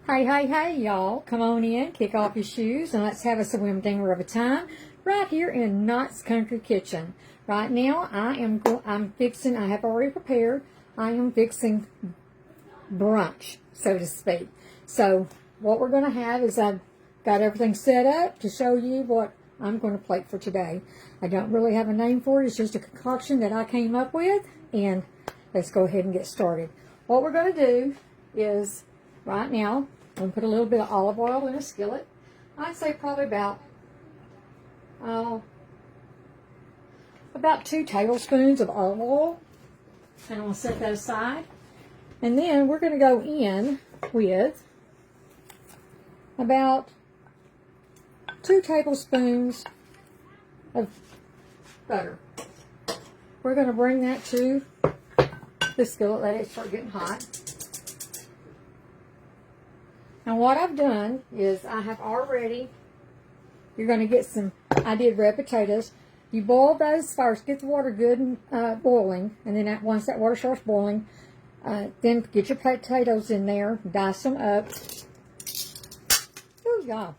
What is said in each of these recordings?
Hey, hey, hey, y'all. Come on in, kick off your shoes, and let's have a swim dinger of a time right here in Knott's Country Kitchen. Right now, I have already prepared, I am fixing brunch, so to speak. So, what we're going to have is I've got everything set up to show you what I'm going to plate for today. I don't really have a name for it. It's just a concoction that I came up with, and let's go ahead and get started. What we're going to do is, right now, I'm going to put a little bit of olive oil in a skillet. I'd say probably about 2 tablespoons of olive oil. And I'm going to set that aside. And then we're going to go in with about 2 tablespoons of butter. We're going to bring that to the skillet, let it start getting hot. And what I've done is I have already, you're going to get some, I did red potatoes. You boil those first, get the water good and boiling, and then once that water starts boiling, then get your potatoes in there, dice them up. Oh, y'all,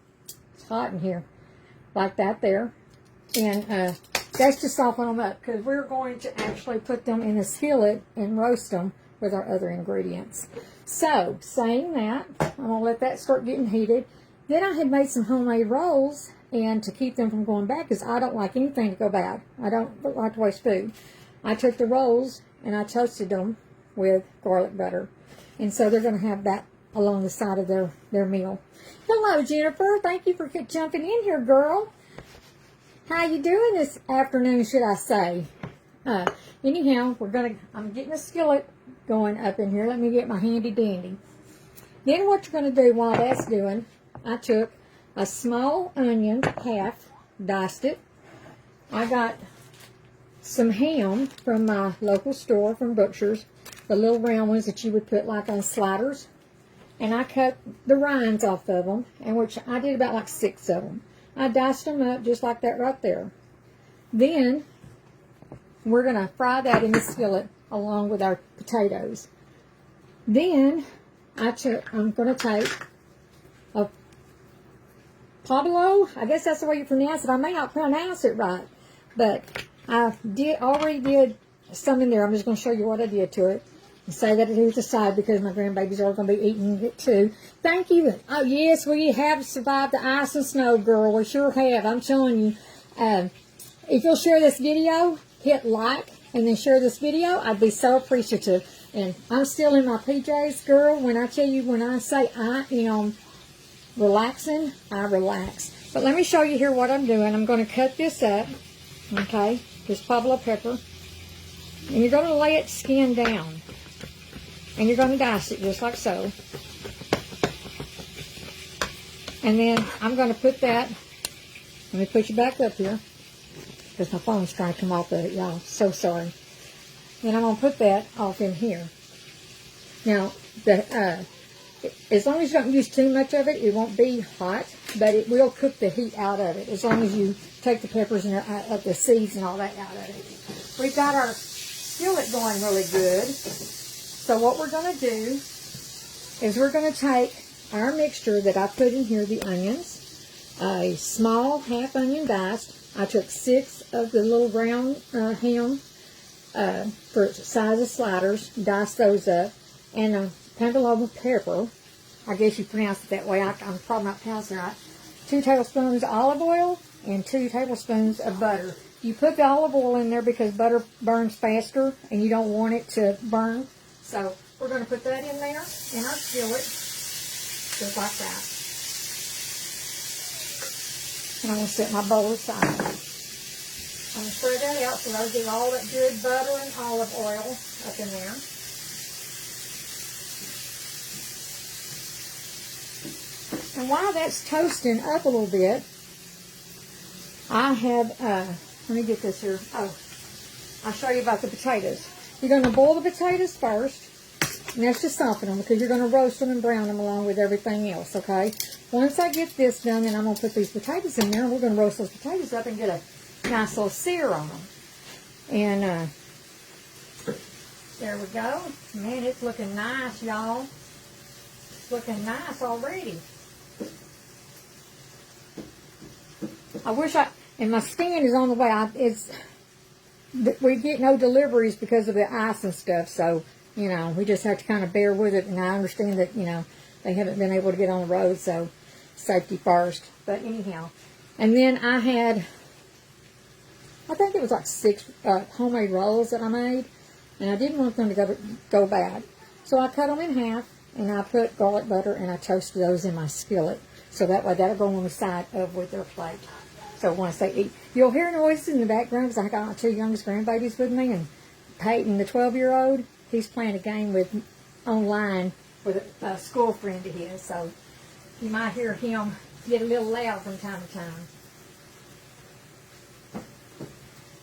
it's hot in here, like that there. And that's to soften them up, because we're going to actually put them in a skillet and roast them with our other ingredients. So, saying that, I'm going to let that start getting heated. Then I had made some homemade rolls, and to keep them from going bad, because I don't like anything to go bad. I don't like to waste food. I took the rolls and I toasted them with garlic butter. And so they're going to have that along the side of their meal. Hello, Jennifer. Thank you for jumping in here, girl. How you doing this afternoon, should I say? Anyhow, I'm getting a skillet going up in here. Let me get my handy dandy. Then what you're going to do while that's doing, I took a small onion, half, diced it. I got some ham from my local store, from Butcher's, the little round ones that you would put like on sliders. And I cut the rinds off of them, and which I did about like 6 of them. I diced them up just like that right there. Then we're going to fry that in the skillet along with our potatoes. Then I'm going to take a Pablo, I guess that's the way you pronounce it. I may not pronounce it right, but I already did some in there. I'm just going to show you what I did to it and say that it is the side, because my grandbabies are going to be eating it too. Thank you. Oh, yes, we have survived the ice and snow, girl. We sure have. I'm telling you. If you'll share this video, hit like, and then share this video, I'd be so appreciative. And I'm still in my PJs, girl. When I tell you, when I say I am relaxing, I relax. But let me show you here what I'm doing. I'm going to cut this up, okay, this Pablo pepper. And you're going to lay it skin down. And you're going to dice it just like so. And then I'm going to put that, let me put you back up here, because my phone's trying to come off of it, y'all. So sorry. Then I'm going to put that off in here. Now, as long as you don't use too much of it, it won't be hot, but it will cook the heat out of it, as long as you take the peppers and the seeds and all that out of it. We've got our skillet going really good. So what we're going to do is we're going to take our mixture that I put in here, the onions, a small half onion diced. I took 6 of the little round ham for size of sliders, diced those up, and a Pablo pepper. I guess you pronounce it that way. I'm probably not pronouncing it right. 2 tablespoons of olive oil and 2 tablespoons of butter. You put the olive oil in there because butter burns faster and you don't want it to burn. So we're going to put that in there in our skillet, just like that. And I'm going to set my bowl aside. I'm going to spread that out so I'll get all that good butter and olive oil up in there. And while that's toasting up a little bit, I have, let me get this here. Oh, I'll show you about the potatoes. You're going to boil the potatoes first, and that's to soften them, because you're going to roast them and brown them along with everything else, okay? Once I get this done, then I'm going to put these potatoes in there, and we're going to roast those potatoes up and get a nice little sear on them. And there we go. Man, it's looking nice, y'all. It's looking nice already. I wish and my stand is on the way. We get no deliveries because of the ice and stuff, so, you know, we just have to kind of bear with it, and I understand that, you know, they haven't been able to get on the road, so safety first. But anyhow, and then I had, I think it was like 6 homemade rolls that I made, and I didn't want them to go bad. So I cut them in half, and I put garlic butter, and I toasted those in my skillet. So that way that'll go on the side of with their plate. So once they eat, you'll hear noises in the background because I got my 2 youngest grandbabies with me, and Peyton, the 12-year-old, he's playing a game online with a school friend of his. So you might hear him get a little loud from time to time.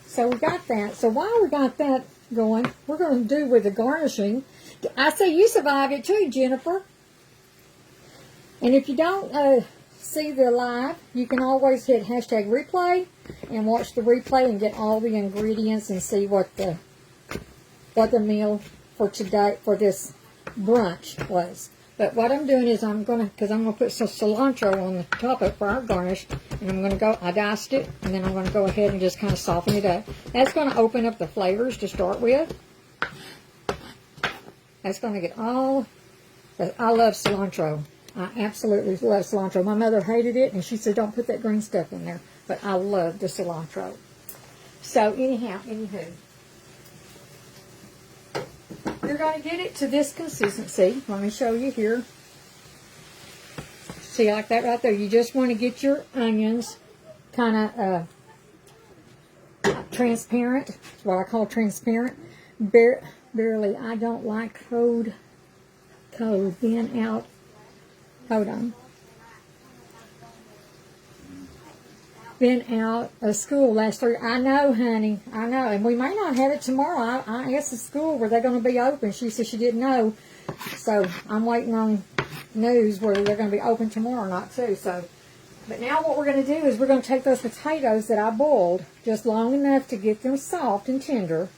So we got that. So while we got that going, we're going to do with the garnishing. I say you survive it too, Jennifer. And if you don't see the live, you can always hit hashtag replay and watch the replay and get all the ingredients and see what the meal for today, for this brunch was. But what I'm doing is I'm going to put some cilantro on the top of it for our garnish, and I'm going to go, I diced it, and then I'm going to go ahead and just kind of soften it up. That's going to open up the flavors to start with. That's going to get all, I love cilantro. I absolutely love cilantro. My mother hated it, and she said, don't put that green stuff in there. But I love the cilantro. So anyhow, anywho, you're going to get it to this consistency. Let me show you here. See, like that right there. You just want to get your onions kind of transparent. That's what I call transparent. Barely. I don't like cold being out. Hold on. Been out of school last 3. I know, honey. I know. And we may not have it tomorrow. I asked the school, were they going to be open? She said she didn't know. So I'm waiting on news whether they're going to be open tomorrow or not, too. So, but now what we're going to do is we're going to take those potatoes that I boiled just long enough to get them soft and tender.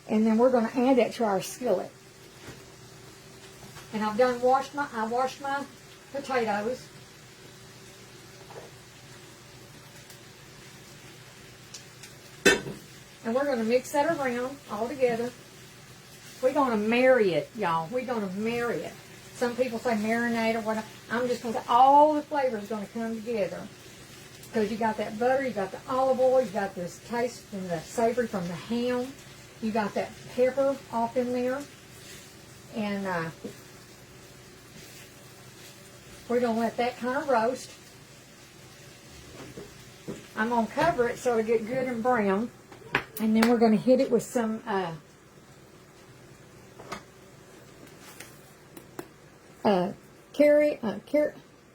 And then we're going to add that to our skillet. And I washed my potatoes. And we're going to mix that around all together. We're going to marry it, y'all. We're going to marry it. Some people say marinate or whatever. I'm just going to, all the flavors going to come together. Because you got that butter, you got the olive oil, you got this taste and the savory from the ham. You got that pepper off in there. And we're going to let that kind of roast. I'm going to cover it so it'll get good and brown. And then we're going to hit it with some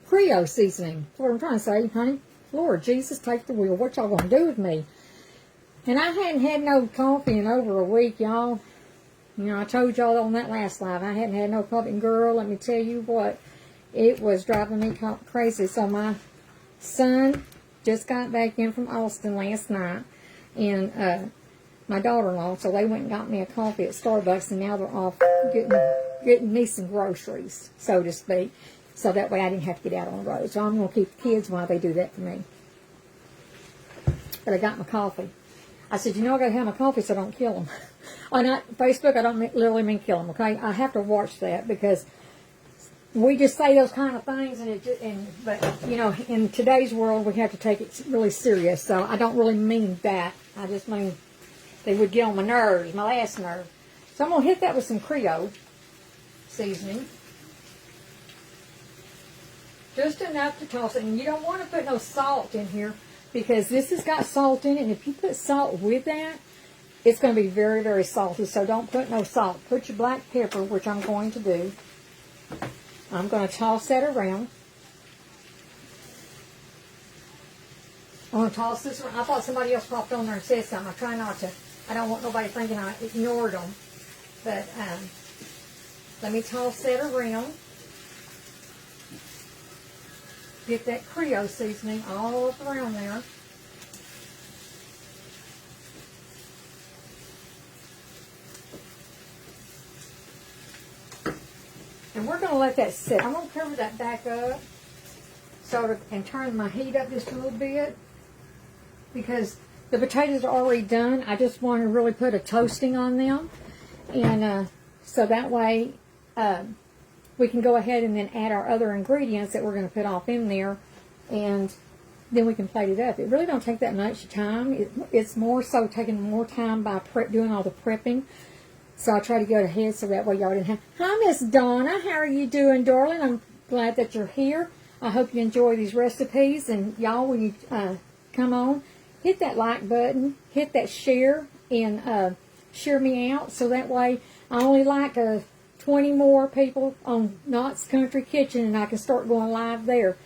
Creole seasoning. That's what I'm trying to say, honey. Lord Jesus, take the wheel. What y'all going to do with me? And I hadn't had no coffee in over a week, y'all. You know, I told y'all on that last live, I hadn't had no coffee. And girl, let me tell you what, it was driving me crazy. So my son just got back in from Austin last night. And my daughter-in-law, so they went and got me a coffee at Starbucks, and now they're off getting me some groceries, so to speak, so that way I didn't have to get out on the road. So I'm going to keep the kids while they do that for me. But I got my coffee. I said, you know, I got to have my coffee so I don't kill them. On Facebook, I don't literally mean kill them, okay? I have to watch that because we just say those kind of things, but, you know, in today's world, we have to take it really serious. So I don't really mean that. I just mean they would get on my nerves, my last nerve. So I'm going to hit that with some Creole seasoning. Just enough to toss it. And you don't want to put no salt in here because this has got salt in it. And if you put salt with that, it's going to be very, very salty. So don't put no salt. Put your black pepper, which I'm going to do. I'm going to toss that around. I'm going to toss this around. I thought somebody else popped on there and said something. I try not to. I don't want nobody thinking I ignored them. But let me toss that around. Get that Creole seasoning all up around there. And we're going to let that sit. I'm going to cover that back up and turn my heat up just a little bit because the potatoes are already done. I just want to really put a toasting on them. And so that way we can go ahead and then add our other ingredients that we're going to put off in there. And then we can plate it up. It really don't take that much time. It's more so taking more time by doing all the prepping. So I try to go ahead so that way y'all didn't have... Hi, Miss Donna. How are you doing, darling? I'm glad that you're here. I hope you enjoy these recipes. And y'all, when you come on, hit that like button, hit that share, and share me out. So that way I only like 20 more people on Knott's Country Kitchen, and I can start going live there.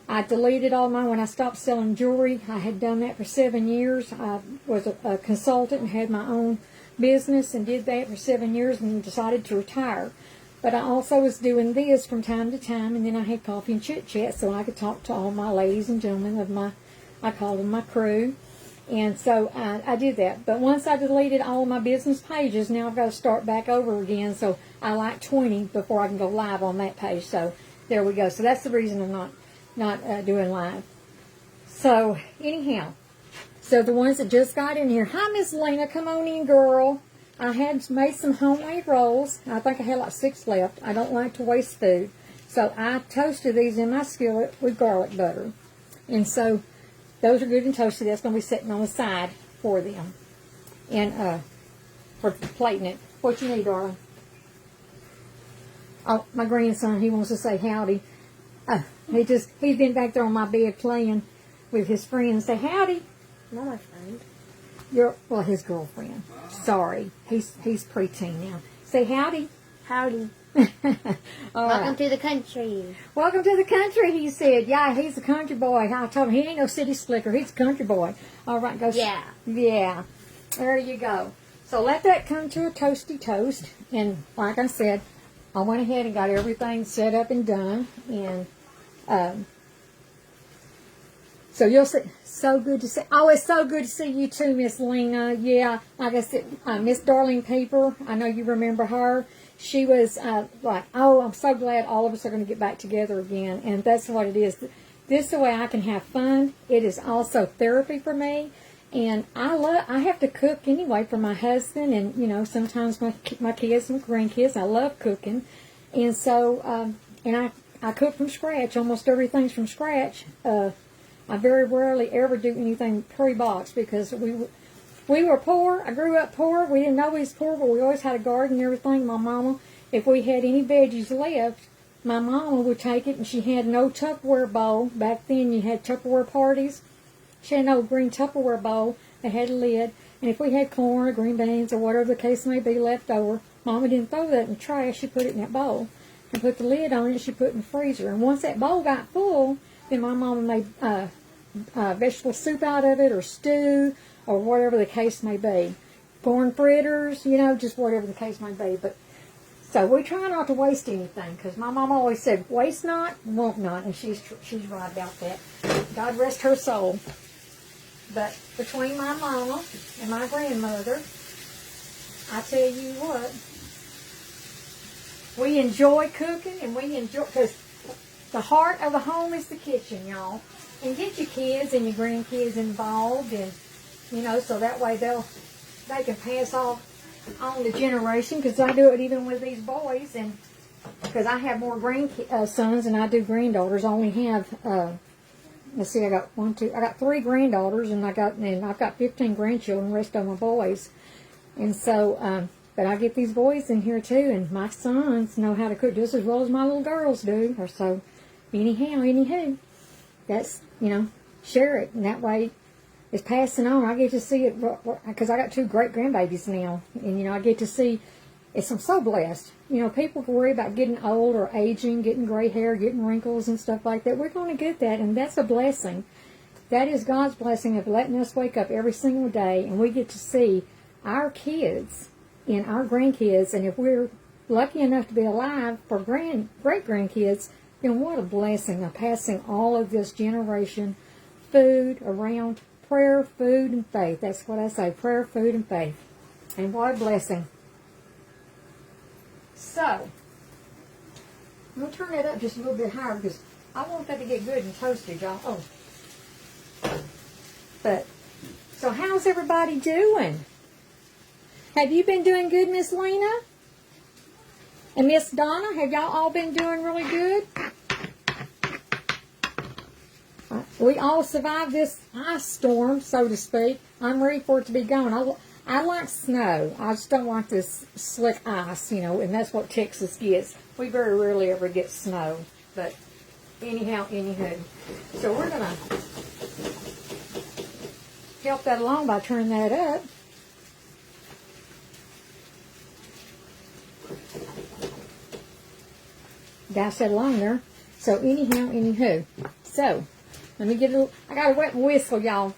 I deleted all mine when I stopped selling jewelry. I had done that for 7 years. I was a consultant and had my own business and did that for 7 years and decided to retire. But I also was doing this from time to time, and then I had coffee and chit chat so I could talk to all my ladies and gentlemen of I called them my crew. And so I did that. But once I deleted all of my business pages, now I've got to start back over again. So I like 20 before I can go live on that page. So there we go. So that's the reason I'm not doing live. So anyhow, so the ones that just got in here. Hi, Miss Lena. Come on in, girl. I had made some homemade rolls. I think I had like 6 left. I don't like to waste food. So I toasted these in my skillet with garlic butter. And so those are good and toasted. That's going to be sitting on the side for them. And for plating it. What you need, darling? Oh, my grandson, he wants to say howdy. He's been back there on my bed playing with his friends. Say howdy. Not my friend. His girlfriend. Sorry. He's preteen now. Say howdy. Howdy. Welcome to the country. Welcome to the country, he said. Yeah, he's a country boy. I told him he ain't no city slicker. He's a country boy. All right, go. Yeah. Yeah. There you go. So let that come to a toasty toast. And like I said, I went ahead and got everything set up and done. And so you'll see. So good to see. Oh, it's so good to see you too, Miss Lena. Yeah, like I said, Miss Darlene Peeper. I know you remember her. She was like, oh, I'm so glad all of us are going to get back together again. And that's what it is. This is the way I can have fun. It is also therapy for me. And I have to cook anyway for my husband and, sometimes my kids and grandkids. I love cooking. And so, and I cook from scratch. Almost everything's from scratch. I very rarely ever do anything pre-boxed because we were poor. I grew up poor. We didn't know we was poor, but we always had a garden and everything. My mama, if we had any veggies left, my mama would take it, and she had no Tupperware bowl. Back then, you had Tupperware parties. She had no green Tupperware bowl that had a lid. And if we had corn or green beans or whatever the case may be left over, Mama didn't throw that in the trash. She put it in that bowl and put the lid on it. She put it in the freezer. And once that bowl got full, then my mama made vegetable soup out of it, or stew, or whatever the case may be. Corn fritters, just whatever the case may be. But so we try not to waste anything, because my mom always said, waste not, want not, and she's right about that. God rest her soul. But between my mama and my grandmother, I tell you what, we enjoy cooking, and we enjoy, because the heart of the home is the kitchen, y'all. And get your kids and your grandkids involved, and so that way they can pass off on the generation, because I do it even with these boys, and because I have more grandsons than I do granddaughters. I only have let's see, I got 3 granddaughters, and I've got 15 grandchildren. The rest of them are boys, and so but I get these boys in here too, and my sons know how to cook just as well as my little girls do. Or so, anywho, that's share it, and that way it's passing on. I get to see it because I got 2 great grandbabies now, and I get to see. I'm so blessed. People can worry about getting old or aging, getting gray hair, getting wrinkles and stuff like that. We're going to get that, and that's a blessing. That is God's blessing of letting us wake up every single day, and we get to see our kids and our grandkids. And if we're lucky enough to be alive for great-grandkids, then what a blessing of passing all of this generation food around. Prayer, food, and faith. That's what I say. Prayer, food, and faith. And what a blessing. So, I'm going to turn that up just a little bit higher because I want that to get good and toasted, y'all. Oh. But, so how's everybody doing? Have you been doing good, Miss Lena? And Miss Donna, have y'all all been doing really good? We all survived this ice storm, so to speak. I'm ready for it to be gone. I like snow. I just don't like this slick ice, you know, and that's what Texas gets. We very rarely ever get snow. But anyhow, anywho. So we're going to help that along by turning that up. Dash that along there. So anyhow, anywho. So, let me get a little, I gotta wet my whistle, y'all.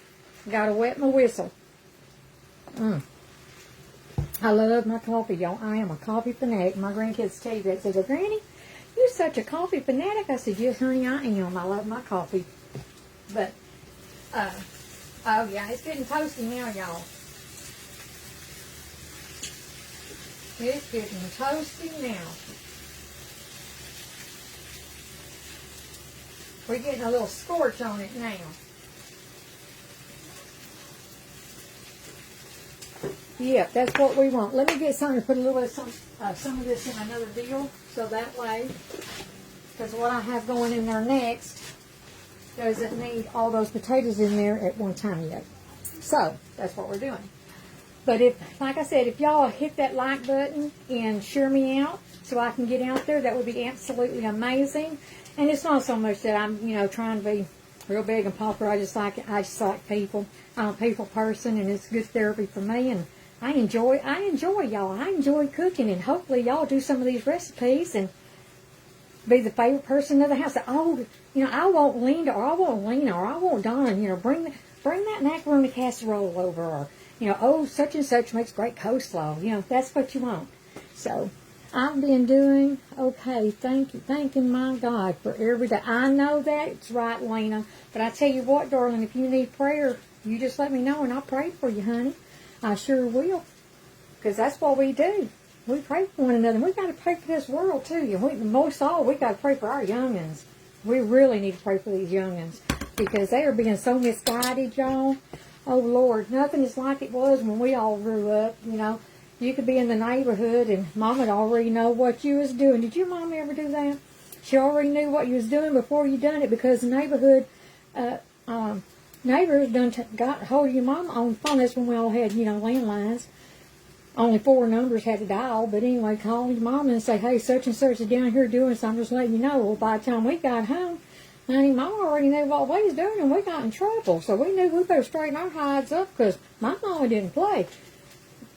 Gotta wet my whistle. I love my coffee, y'all. I am a coffee fanatic. My grandkids tell you that. They go, Granny, you're such a coffee fanatic. I said, yes, honey, I am. I love my coffee. But, oh yeah, it's getting toasty now, y'all. It's getting toasty now. We're getting a little scorch on it now. Yep, that's what we want. Let me get something to put a little bit of some of this in another deal, so that way, because what I have going in there next doesn't need all those potatoes in there at one time yet. So, that's what we're doing. But if, like I said, if y'all hit that like button and share me out so I can get out there, that would be absolutely amazing. And it's not so much that I'm, you know, trying to be real big and popular. I just like people. I'm a people person, and it's good therapy for me. And I enjoy y'all. I enjoy cooking, and hopefully y'all do some of these recipes and be the favorite person of the house. Oh, you know, I want Linda, or I want Lena, or I want Donna. You know, bring that macaroni casserole over, or you know, oh, such and such makes great coleslaw. You know, that's what you want. So, I've been doing okay. Thank you. Thanking my God for every day. I know that's right, Lena. But I tell you what, darling, if you need prayer, you just let me know and I'll pray for you, honey. I sure will. Because that's what we do. We pray for one another. We've got to pray for this world, too. And most of all, we've got to pray for our youngins. We really need to pray for these youngins. Because they are being so misguided, y'all. Oh, Lord. Nothing is like it was when we all grew up, you know. You could be in the neighborhood and Mom would already know what you was doing. Did your mom ever do that? She already knew what you was doing before you done it, because the neighborhood neighbors got hold of your mom on the phone. That's when we all had, you know, landlines. Only 4 numbers had to dial, but anyway, call your mom and say, hey, such and such is down here doing something, just letting you know. Well, by the time we got home, honey, Mom already knew what we was doing, and we got in trouble. So we knew we better straighten our hides up, because my mama didn't play.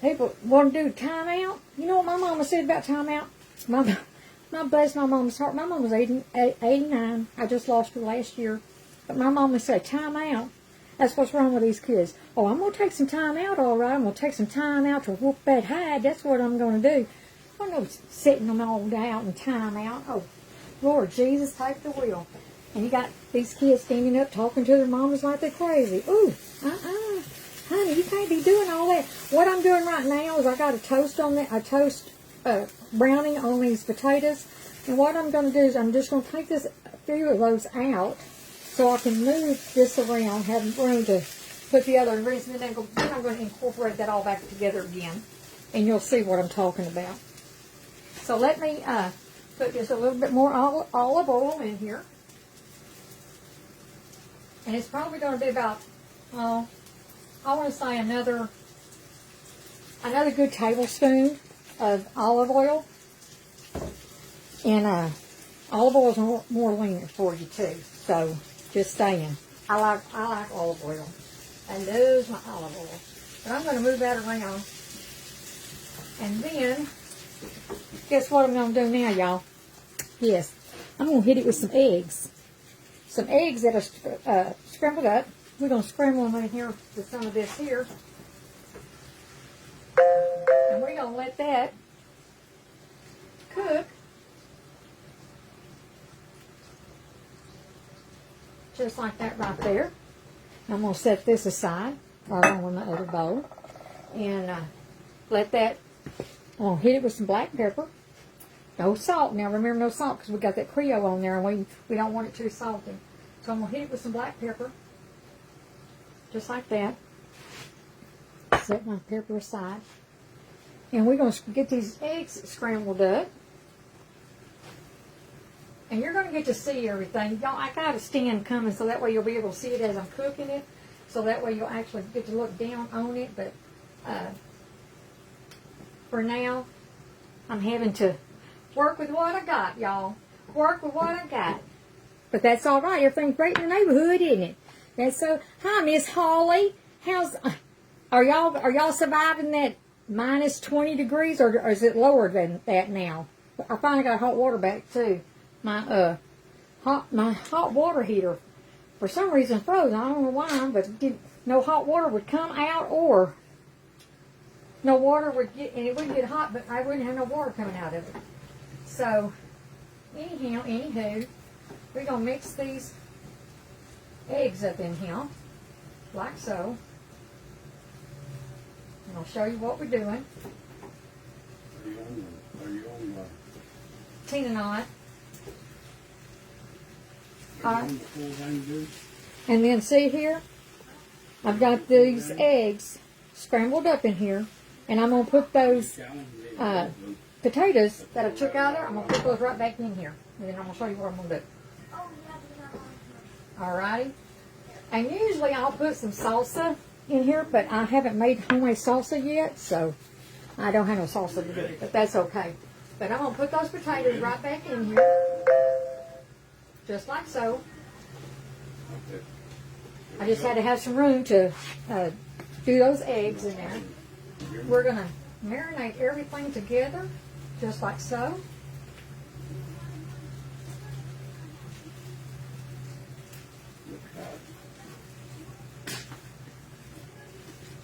People want to do timeout. You know what my mama said about timeout? My bless my mama's heart. My mom was 89. I just lost her last year. But my mama said, timeout. That's what's wrong with these kids. Oh, I'm going to take some time out, all right. I'm going to take some time out to whoop that hide. That's what I'm going to do. I'm not sitting them all out and time out. Oh, Lord Jesus, take the wheel. And you got these kids standing up talking to their mamas like they're crazy. Ooh, honey, you can't be doing all that. What I'm doing right now is I got a toast on that, brownie on these potatoes. And what I'm going to do is I'm just going to take a few of those out so I can move this around, have room to put the other ingredients in, and then I'm going to incorporate that all back together again. And you'll see what I'm talking about. So let me put just a little bit more olive oil in here. And it's probably going to be about, I want to say another good tablespoon of olive oil. And olive oil is more leaner for you too. So just saying, I like olive oil. I love my olive oil. But I'm going to move that around. And then, guess what I'm going to do now, y'all? Yes, I'm going to hit it with some eggs. Some eggs that are scrambled up. We're going to scramble them in here with some of this here. And we're going to let that cook. Just like that right there. I'm going to set this aside, right on the other bowl. And let that, I'm going to hit it with some black pepper. No salt. Now remember, no salt because we got that Creole on there and we don't want it too salty. So I'm going to hit it with some black pepper. Just like that. Set my pepper aside. And we're going to get these eggs scrambled up. And you're going to get to see everything. Y'all, I got a stand coming so that way you'll be able to see it as I'm cooking it. So that way you'll actually get to look down on it. But for now, I'm having to work with what I got, y'all. Work with what I got. But that's all right. Everything's great in the neighborhood, isn't it? That's so. Hi, Miss Holly. Are y'all surviving that minus 20 degrees, or is it lower than that now? I finally got hot water back too. My hot water heater for some reason froze. I don't know why, but no hot water would come out, or no water would get, and it wouldn't get hot, but I wouldn't have no water coming out of it. So anywho, we're gonna mix these eggs up in here like so. And I'll show you what we're doing. Are you on Tina Knott. the full thing, dude? And then see here, I've got these eggs scrambled up in here, and I'm going to put those potatoes that I took out of there, I'm going to put those right back in here. And then I'm going to show you what I'm going to do. Alrighty. And usually I'll put some salsa in here, but I haven't made homemade salsa yet, so I don't have no salsa to do it, but that's okay. But I'm going to put those potatoes right back in here, just like so. I just had to have some room to do those eggs in there. We're going to marinate everything together, just like so.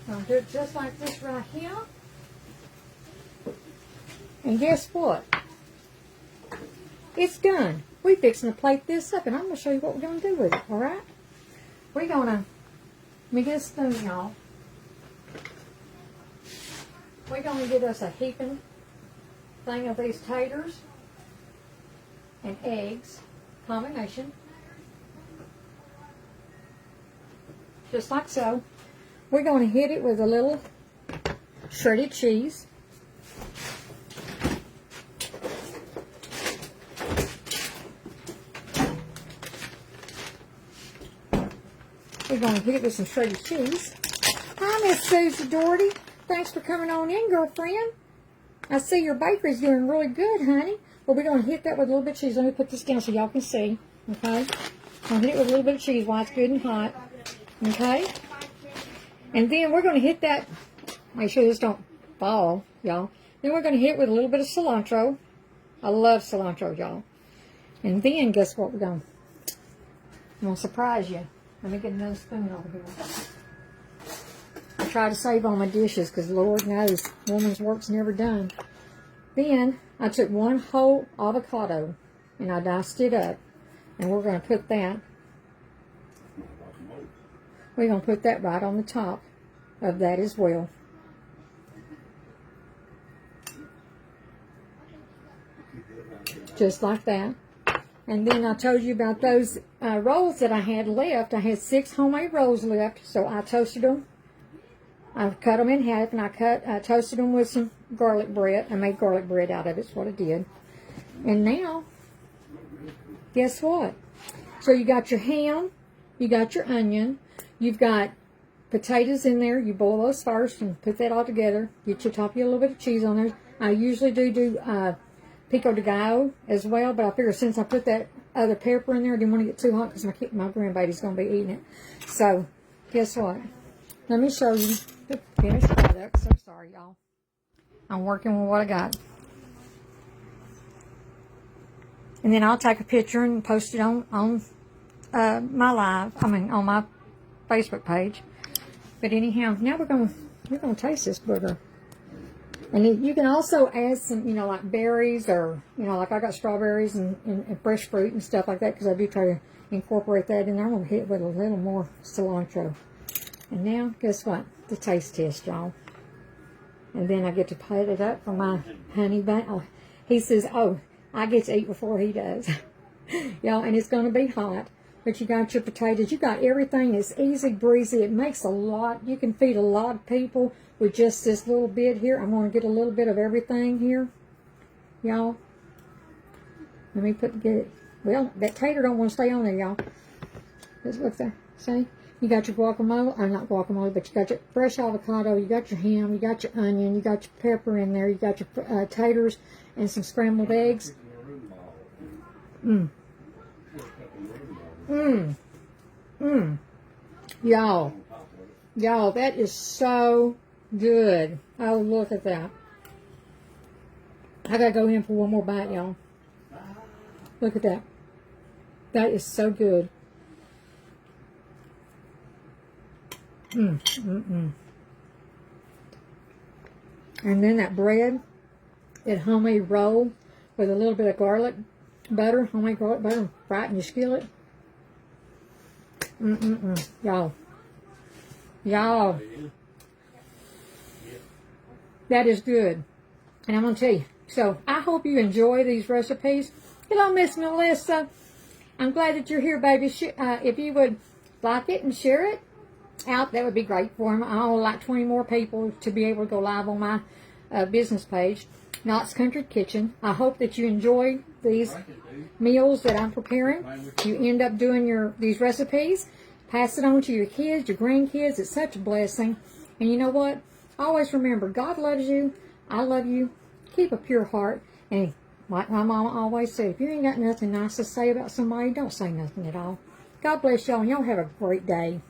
I'll do it just like this right here. And guess what? It's done. We're fixing to plate this up, and I'm going to show you what we're going to do with it, all right? We're going to, let me get a spoon, y'all. We're going to get us a heaping thing of these taters and eggs combination. Just like so. We're going to hit it with a little shredded cheese. We're going to hit it with some shredded cheese. Hi, Miss Susie Doherty. Thanks for coming on in, girlfriend. I see your bakery's doing really good, honey. Well, we're going to hit that with a little bit of cheese. Let me put this down so y'all can see. Okay? I'll hit it with a little bit of cheese while it's good and hot. Okay? And then we're going to hit that. Make sure this don't fall, y'all. Then we're going to hit it with a little bit of cilantro. I love cilantro, y'all. And then, guess what we're going to do? I'm going to surprise you. Let me get another spoon over here. I try to save all my dishes because Lord knows woman's work's never done. Then I took one whole avocado and I diced it up. And we're going to put that, right on the top of that as well. Just like that. And then I told you about those rolls that I had left. I had 6 homemade rolls left, so I toasted them. I cut them in half, and I toasted them with some garlic bread. I made garlic bread out of it. That's what I did. And now, guess what? So you got your ham, you got your onion, you've got potatoes in there. You boil those first and put that all together. Get your top, a little bit of cheese on there. I usually do pico de gallo as well, but I figured since I put that other pepper in there, I didn't want to get too hot because my grandbaby's going to be eating it. So, guess what? Let me show you the finished product. So sorry, y'all. I'm working with what I got. And then I'll take a picture and post it on my on my Facebook page. But anyhow, now we're gonna taste this booger. And you can also add some, like berries, or, like I got strawberries and fresh fruit and stuff like that, because I do try to incorporate that in there. I'm going to hit it with a little more cilantro. And now, guess what? The taste test, y'all. And then I get to put it up for my honey bun. Oh, He says, oh, I get to eat before he does. Y'all, and it's going to be hot. But you got your potatoes. You got everything. It's easy breezy. It makes a lot. You can feed a lot of people with just this little bit here. I'm going to get a little bit of everything here. Y'all. Let me get it. Well, that tater don't want to stay on there, y'all. Just look there. See? You got your guacamole. Not guacamole, but you got your fresh avocado. You got your ham. You got your onion. You got your pepper in there. You got your taters and some scrambled eggs. Mmm. Mmm. Mmm. Y'all, that is so good. Oh, look at that. I gotta go in for one more bite, y'all. Look at that. That is so good. And then that bread, that homemade roll with a little bit of garlic butter, homemade garlic butter, fry it in your skillet. Y'all. That is good. And I'm going to tell you. So, I hope you enjoy these recipes. Hello, Miss Melissa. I'm glad that you're here, baby. If you would like it and share it out, that would be great for them. I would like 20 more people to be able to go live on my business page, Knott's Country Kitchen. I hope that you enjoy these meals that I'm preparing. You end up doing these recipes. Pass it on to your kids, your grandkids. It's such a blessing. And you know what? Always remember, God loves you. I love you. Keep a pure heart. And like my mama always said, if you ain't got nothing nice to say about somebody, don't say nothing at all. God bless y'all, and y'all have a great day.